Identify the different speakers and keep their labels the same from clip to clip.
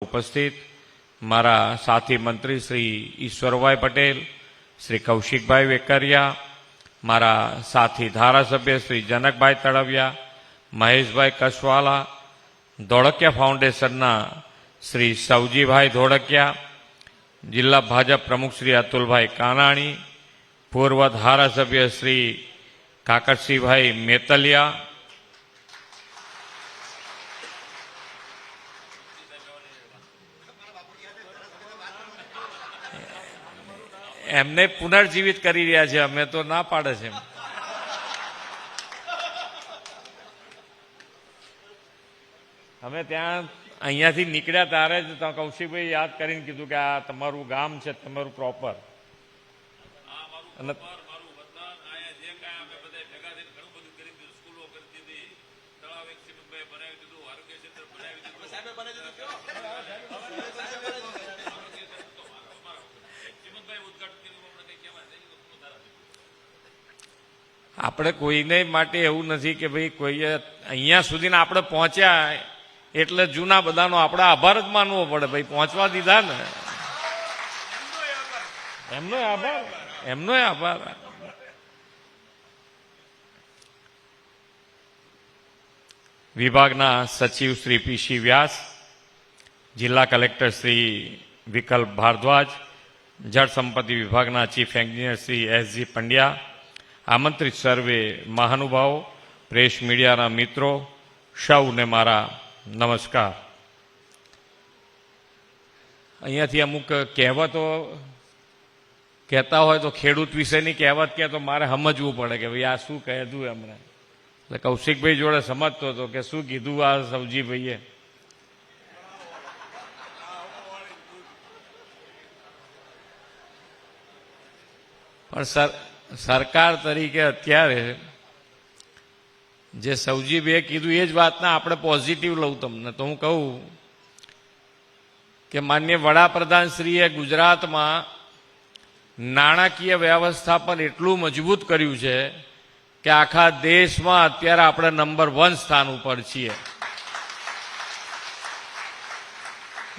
Speaker 1: ઉપસ્થિત મારા સાથી મંત્રી શ્રી ઈશ્વરભાઈ પટેલ, શ્રી કૌશિકભાઈ વેકરિયા, મારા સાથી ધારાસભ્ય શ્રી જનકભાઈ તળવિયા, મહેશભાઈ કસવાલા, ધોળકિયા ફાઉન્ડેશનના શ્રી સવજીભાઈ ધોળકિયા, જિલ્લા ભાજપ પ્રમુખ શ્રી અતુલભાઈ કાનાણી, પૂર્વ ધારાસભ્ય શ્રી કાકરસિંહભાઈ મેતલિયા, એમને પુનર્જીવિત કરી રહ્યા છે, અમે તો ના પાડે છે. અમે ત્યાં અહીંયાથી નીકળ્યા ત્યારે જ કૌશિકભાઈ યાદ કરીને કીધું કે આ તમારું ગામ છે, તમારું પ્રોપર. અને આપણે કોઈને માટે એવું નથી કે ભાઈ કોઈએ અહીંયા સુધીને આપણે પહોંચ્યા એટલે જૂના બધાનો આપણે આભાર જ માનવો પડે. ભાઈ પહોંચવા દીધા ને, એમનો આભાર. વિભાગના સચિવ શ્રી પીસી વ્યાસ, જિલ્લા કલેક્ટર શ્રી વિકલ્પ ભારદ્વાજ, જળ સંપત્તિ વિભાગના chief engineer Shri SG Pandya, આમંત્રિત સર્વે મહાનુભાવો, પ્રેસ મીડિયાના મિત્રો, સૌને મારા નમસ્કાર. અહીંયાથી અમુક કહેવતો કહેતા હોય તો ખેડૂત વિશેની કહેવત કહે તો મારે સમજવું પડે કે ભાઈ આ શું કહેતું એમણે. એટલે કૌશિકભાઈ જોડે સમજતો હતો કે શું કીધું આ સવજીભાઈએ. પણ સરકાર તરીકે અત્યારે જે સવજીભાઈએ કીધું એ જ વાતના આપણે પોઝિટિવ લઉં તમને તો હું કહું કે માનનીય વડાપ્રધાનશ્રીએ ગુજરાતમાં નાણાકીય વ્યવસ્થાપન એટલું મજબૂત કર્યું છે કે આખા દેશમાં અત્યારે આપણે નંબર 1 સ્થાન ઉપર છીએ.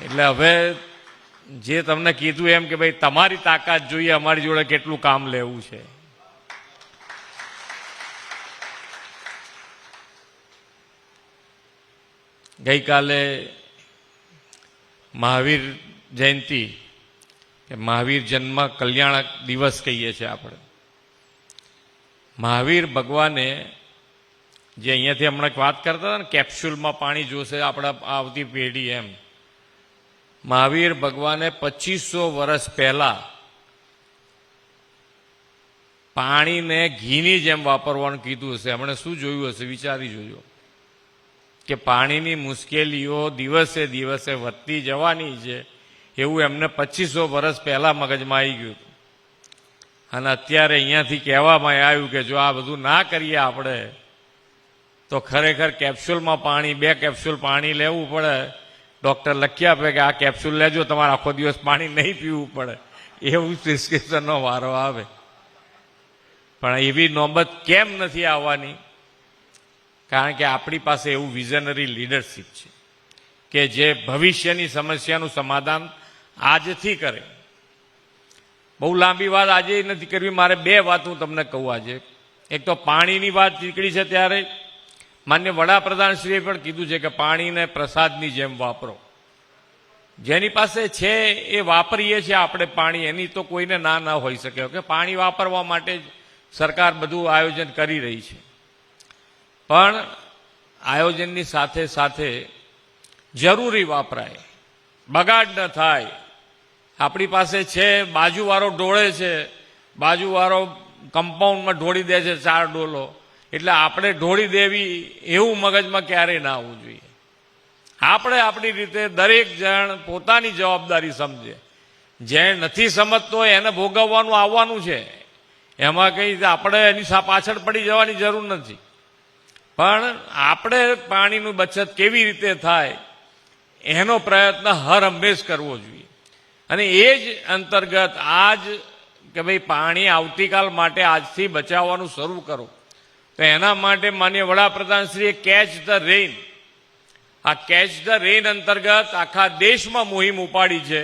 Speaker 1: એટલે હવે જે તમને કીધું એમ કે ભાઈ તમારી તાકાત જોઈએ, અમારી જોડે કેટલું કામ લેવું છે. ગઈકાલે મહાવીર જયંતિ કે મહાવીર જન્મ કલ્યાણક દિવસ કહીએ છીએ આપણે. મહાવીર ભગવાને જે અહીંયાથી હમણાં વાત કરતા હતા ને કેપ્સ્યુલમાં પાણી જોશે આપણા આવતી પેઢી, એમ મહાવીર ભગવાને 2500 વર્ષ પહેલા પાણીને ઘીની જેમ વાપરવાનું કીધું હશે. હમણાં શું જોયું હશે વિચારી જોજો કે પાણીની મુશ્કેલીઓ દિવસે દિવસે વધતી જવાની છે એવું એમને 2500 વર્ષ પહેલા મગજમાં આવી ગયું. અને અત્યારે અહીંયાથી કહેવામાં આવ્યું કે જો આ બધું ના કરીએ આપણે તો ખરેખર કેપ્સ્યુલમાં પાણી 2 કેપ્સ્યુલ પાણી લેવું પડે. ડૉક્ટર લખી આપે કે આ કેપ્સ્યુલ લેજો, તમારે આખો દિવસ પાણી નહીં પીવું પડે, એવું પ્રિસ્ક્રિપ્શનનો વારો આવે. પણ એવી નોબત કેમ નથી આવવાની? કારણ કે આપણી પાસે એવું વિઝનરી લીડરશીપ છે કે જે ભવિષ્યની સમસ્યાનું સમાધાન આજથી કરે. બહુ લાંબી વાત આજે નથી કરવી, મારે 2 વાત હું તમને કહું આજે. એક તો પાણીની વાત નીકળી છે ત્યારે માન્ય વડાપ્રધાનશ્રીએ પણ કીધું છે કે પાણીને પ્રસાદની જેમ વાપરો. જેની પાસે છે એ વાપરીએ છીએ આપણે પાણી, એની તો કોઈને ના હોઈ શકે કે પાણી વાપરવા માટે જ સરકાર બધું આયોજન કરી રહી છે. પણ આયોજનની સાથે સાથે જરૂરી વાપરાય, બગાડ ન થાય. આપણી પાસે છે, બાજુવાળો ઢોળે છે, બાજુવાળો કમ્પાઉન્ડમાં ઢોળી દે છે 4 ડોલો, એટલે આપણે ઢોળી દેવી એવું મગજમાં ક્યારેય ના આવવું જોઈએ. આપણે આપણી રીતે દરેક જણ પોતાની જવાબદારી સમજે. જે નથી સમજતો એને ભોગવવાનું આવવાનું છે, એમાં કંઈ આપણે એની પાછળ પડી જવાની જરૂર નથી. પણ આપણે પાણીની બચત કેવી રીતે થાય એનો પ્રયત્ન હર હંમેશ કરવો જોઈએ. અને એ જ અંતર્ગત આજ કે ભાઈ પાણી આવતીકાલ માટે આજથી બચાવવાનું શરૂ કરો. તો એના માટે માનનીય વડાપ્રધાનશ્રીએ કેચ ધ રેઇન આ કેચ ધ રેન અંતર્ગત આખા દેશમાં મુહિમ ઉપાડી છે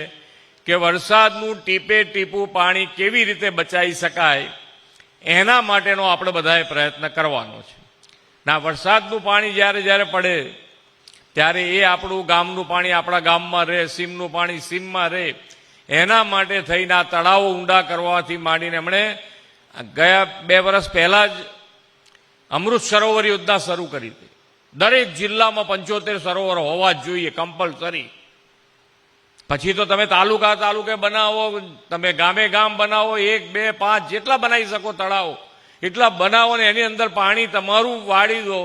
Speaker 1: કે વરસાદનું ટીપે ટીપું પાણી કેવી રીતે બચાવી શકાય એના માટેનો આપણે બધાએ પ્રયત્ન કરવાનો છે. ના, વરસાદનું પાણી જ્યારે જ્યારે પડે ત્યારે એ આપણું ગામનું પાણી આપણા ગામમાં રહે, સીમનું પાણી સીમમાં રહે, એના માટે થઈને આ તળાવો ઊંડા કરવાથી માંડીને એમણે ગયા 2 વર્ષ પહેલા જ અમૃત સરોવર યોજના શરૂ કરી હતી. દરેક જિલ્લામાં 75 સરોવર હોવા જ જોઈએ કમ્પલસરી. પછી તો તમે તાલુકે બનાવો, તમે ગામે ગામ બનાવો, 1, 2, 5 જેટલા બનાવી શકો તળાવો એટલા બનાવો ને એની અંદર પાણી તમારું વાળી દો.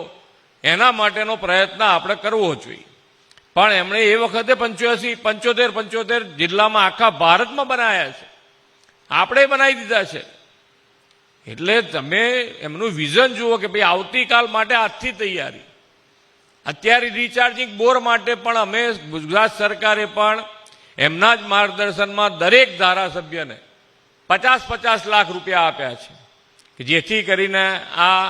Speaker 1: એના માટેનો પ્રયત્ન આપણે કરવો જોઈએ. પણ એમણે એ વખતે 75 જિલ્લામાં આખા ભારતમાં બનાવ્યા છે, આપણે બનાવી દીધા છે. એટલે તમે એમનું વિઝન જુઓ કે ભાઈ આવતીકાલ માટે આજથી તૈયારી. અત્યારે રિચાર્જિંગ બોર માટે પણ અમે ગુજરાત સરકારે પણ એમના જ માર્ગદર્શનમાં દરેક ધારાસભ્યને 50 લાખ રૂપિયા આપ્યા છે કે જેથી કરીને આ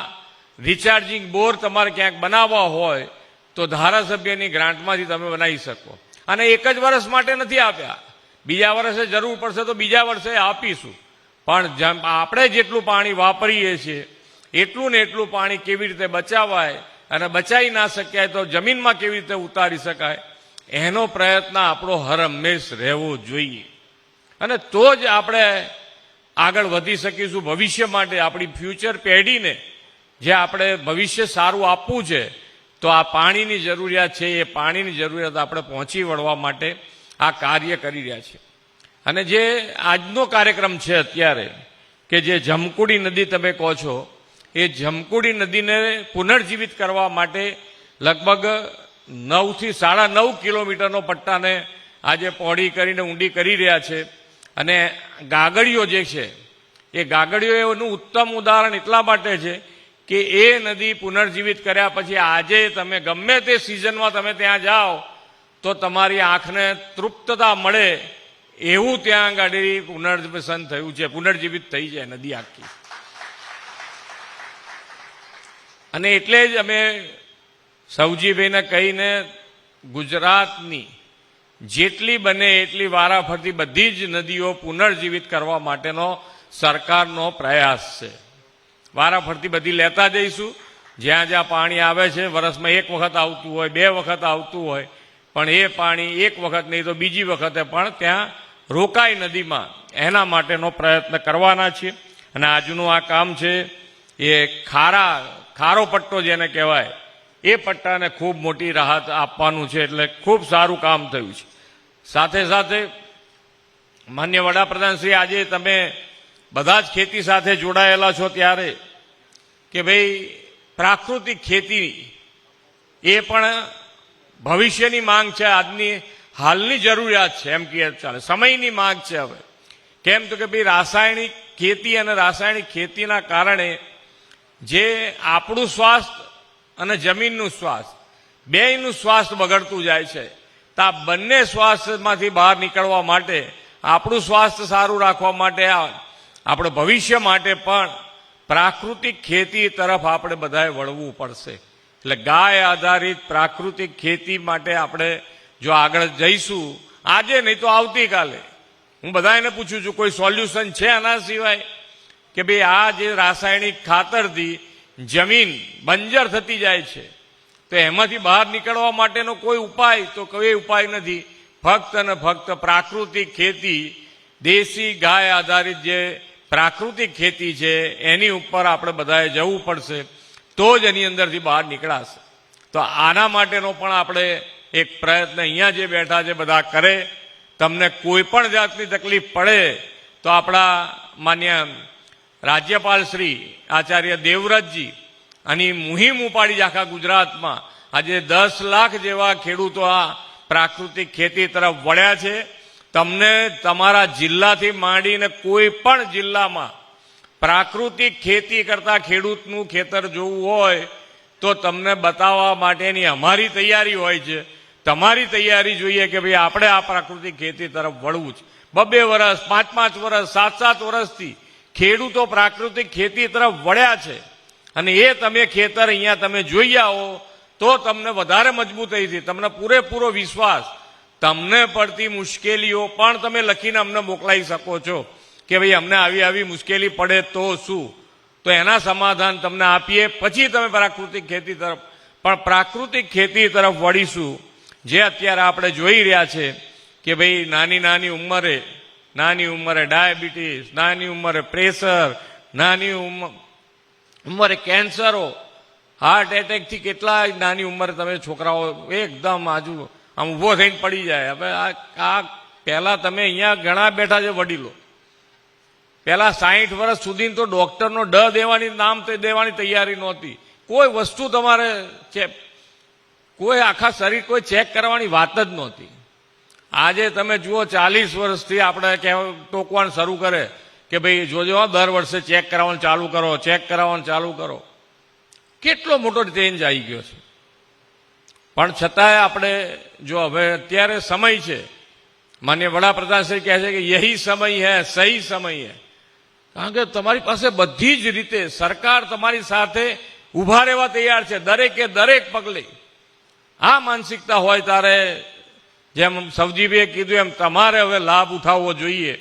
Speaker 1: રિચાર્જિંગ બોર તમારે ક્યાંક બનાવવા હોય તો ધારાસભ્યની ગ્રાન્ટમાંથી તમે બનાવી શકો. અને એક જ વર્ષ માટે નથી આપ્યા, બીજા વર્ષે જરૂર પડશે તો બીજા વર્ષે આપીશું. પણ આપણે જેટલું પાણી વાપરીએ છીએ એટલું ને એટલું પાણી કેવી રીતે બચાવાય અને બચાવી ના શક્યાય તો જમીનમાં કેવી રીતે ઉતારી શકાય એનો પ્રયત્ન આપણો હર હંમેશ રહેવો જોઈએ. અને તો જ આપણે આગળ વધી શકીશું. ભવિષ્ય માટે આપણી ફ્યુચર પેઢીને જે આપણે ભવિષ્ય સારું આપવું છે તો આ પાણીની જરૂરિયાત છે, એ પાણીની જરૂરિયાત આપણે પહોંચી વળવા માટે આ કાર્ય કરી રહ્યા છે. અને જે આજનો કાર્યક્રમ છે અત્યારે કે જે જમકુડી નદી તમે કહો છો, એ જમકુડી નદીને પુનર્જીવિત કરવા માટે લગભગ 9 થી 9.5 કિલોમીટરનો પટ્ટાને આજે પહોળી કરીને ઊંડી કરી રહ્યા છે. અને ગાગડીઓ જે છે એ ગાગડીઓ એનું ઉત્તમ ઉદાહરણ એટલા માટે છે કે એ નદી પુનર્જીવિત કર્યા પછી આજે તમે ગમે તે સિઝનમાં તમે ત્યાં જાઓ તો તમારી આંખને તૃપ્તતા મળે એવું ત્યાં ગાડી પુનર્વસન થયું છે, પુનર્જીવિત થઈ જાય નદી આખી. અને એટલે જ અમે સૌજીભાઈને કહીને ગુજરાતની જેટલી બને એટલી વારાફરતી બધી જ નદીઓ પુનર્જીવિત કરવા માટેનો સરકારનો પ્રયાસ છે. વારાફરતી બધી લેતા જઈશું. જ્યાં જ્યાં પાણી આવે છે વર્ષમાં 1 વખત આવતું હોય, 2 વખત આવતું હોય, પણ એ પાણી 1 વખત નહીં તો બીજી વખતે પણ ત્યાં રોકાય નદીમાં, એના માટેનો પ્રયત્ન કરવાના છીએ. અને આજનું આ કામ છે એ ખારો પટ્ટો જેને કહેવાય એ પટ્ટાને ખૂબ મોટી રાહત આપવાનું છે. એટલે ખૂબ સારું કામ થયું છે. સાથે સાથે માન્ય વડાપ્રધાન શ્રી, આજે તમે બધા જ ખેતી સાથે જોડાયેલા છો ત્યારે કે ભાઈ પ્રાકૃતિક ખેતી એ પણ ભવિષ્યની માંગ છે, આજની હાલની જરૂરિયાત છે એમ કે ચાલે, સમયની માંગ છે. હવે કેમ તો કે ભાઈ રાસાયણિક ખેતી અને રાસાયણિક ખેતીના કારણે જે આપણું સ્વાસ્થ્ય અને જમીનનું સ્વાસ્થ્ય બેયનું સ્વાસ્થ્ય બગડતું જાય છે. તો આ બંને સ્વાસ્થ્યમાંથી બહાર નીકળવા માટે, આપણું સ્વાસ્થ્ય સારું રાખવા માટે, આપણે ભવિષ્ય માટે પણ પ્રાકૃતિક ખેતી તરફ આપણે બધાએ વળવું પડશે. એટલે ગાય આધારિત પ્રાકૃતિક ખેતી માટે આપણે જો આગળ જઈશું આજે નહીં તો આવતીકાલે. હું બધાને પૂછું છું કોઈ સોલ્યુશન છે આના સિવાય કે ભાઈ આ જે રાસાયણિક ખાતરથી જમીન બંજર થતી જાય છે તો એમાંથી બહાર નીકળવા માટેનો કોઈ ઉપાય તો કોઈ ઉપાય નથી. ફક્ત અને ફક્ત પ્રાકૃતિક ખેતી, દેશી ગાય આધારિત જે પ્રાકૃતિક ખેતી છે એની ઉપર આપણે બધાએ જવું પડશે તો જ એની અંદરથી બહાર નીકળાશે. તો આના માટેનો પણ આપણે એક પ્રયત્ન અહીંયા જે બેઠા છે બધા કરે. તમને કોઈ પણ જાતની તકલીફ પડે તો આપણા માન્ય રાજ્યપાલ શ્રી આચાર્ય દેવવ્રતજી આની મુહિમ ઉપાડી આખા ગુજરાતમાં. આજે 10 લાખ જેવા ખેડૂતો આ પ્રાકૃતિક ખેતી તરફ વળ્યા છે. તમને તમારા જિલ્લાથી માંડીને કોઈ પણ જિલ્લામાં પ્રાકૃતિક ખેતી કરતા ખેડૂતનું ખેતર જોવું હોય તો તમને બતાવવા માટેની અમારી તૈયારી હોય છે. તમારી તૈયારી જોઈએ કે ભાઈ આપણે આ પ્રાકૃતિક ખેતી તરફ વળવું છે. 2 વર્ષ, 5 વર્ષ, 7 વર્ષથી ખેડૂતો પ્રાકૃતિક ખેતી તરફ વળ્યા છે. અને એ તમે ખેતર અહીંયા તમે જોઈ આવો તો તમને વધારે મજબૂતાઈથી, તમને પૂરેપૂરો વિશ્વાસ, તમને પડતી મુશ્કેલીઓ પણ તમે લખીને અમને મોકલાઈ શકો છો કે ભાઈ અમને આવી આવી મુશ્કેલી પડે તો શું, તો એના સમાધાન તમને આપીએ, પછી તમે પ્રાકૃતિક ખેતી તરફ, પણ પ્રાકૃતિક ખેતી તરફ વળીશું. જે અત્યારે આપણે જોઈ રહ્યા છે કે ભાઈ નાની ઉંમરે ડાયાબિટીસ, નાની ઉંમરે પ્રેશર, નાની ઉંમરે કેન્સરો, હાર્ટ એટેકથી કેટલા નાની ઉંમરે તમે છોકરાઓ એકદમ આમ ઊભો થઈને પડી જાય. હવે આ પહેલા તમે અહીંયા ઘણા બેઠા છે વડીલો, પહેલા 60 વર્ષ સુધી તો ડોક્ટરનો નામ દેવાની તૈયારી નહોતી. કોઈ વસ્તુ તમારે કોઈ આખા શરીર કોઈ ચેક કરવાની વાત જ નહોતી. આજે તમે જુઓ 40 વર્ષથી આપણે ટોકવાનું શરૂ કરે કે ભાઈ જોજો દર વર્ષે ચેક કરાવવાનું ચાલુ કરો. કેટલો મોટો ચેન્જ આવી ગયો છે. પણ છતાંય આપણે જો હવે અત્યારે સમય છે, માનનીય વડાપ્રધાન શ્રી કહે છે કે યહી સમય હૈ, સહી સમય હૈ. કારણ કે તમારી પાસે બધી જ રીતે સરકાર તમારી સાથે ઉભા રહેવા તૈયાર છે, દરેક પગલે. આ માનસિકતા હોય ત્યારે જેમ સવજીભાઈએ કીધું એમ તમારે હવે લાભ ઉઠાવવો જોઈએ,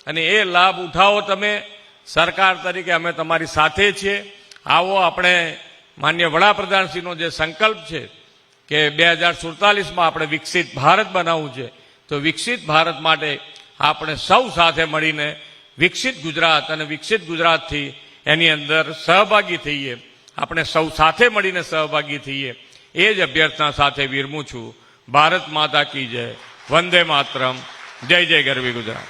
Speaker 1: અને એ લાભ ઉઠાવો તમે. સરકાર તરીકે અમે તમારી સાથે છીએ. આવો આપણે માનનીય વડાપ્રધાનશ્રીનો જે સંકલ્પ છે કે 2047માં આપણે વિકસિત ભારત બનાવવું છે, તો વિકસિત ભારત માટે આપણે સૌ સાથે મળીને વિકસિત ગુજરાત અને વિકસિત ગુજરાતથી એની અંદર સહભાગી થઈએ. આપણે સૌ સાથે મળીને સહભાગી થઈએ, એ જ અભ્યર્થના સાથે વિરમું છું. ભારત માતા કી જય. વંદે માતરમ. જય જય ગરવી ગુજરાત.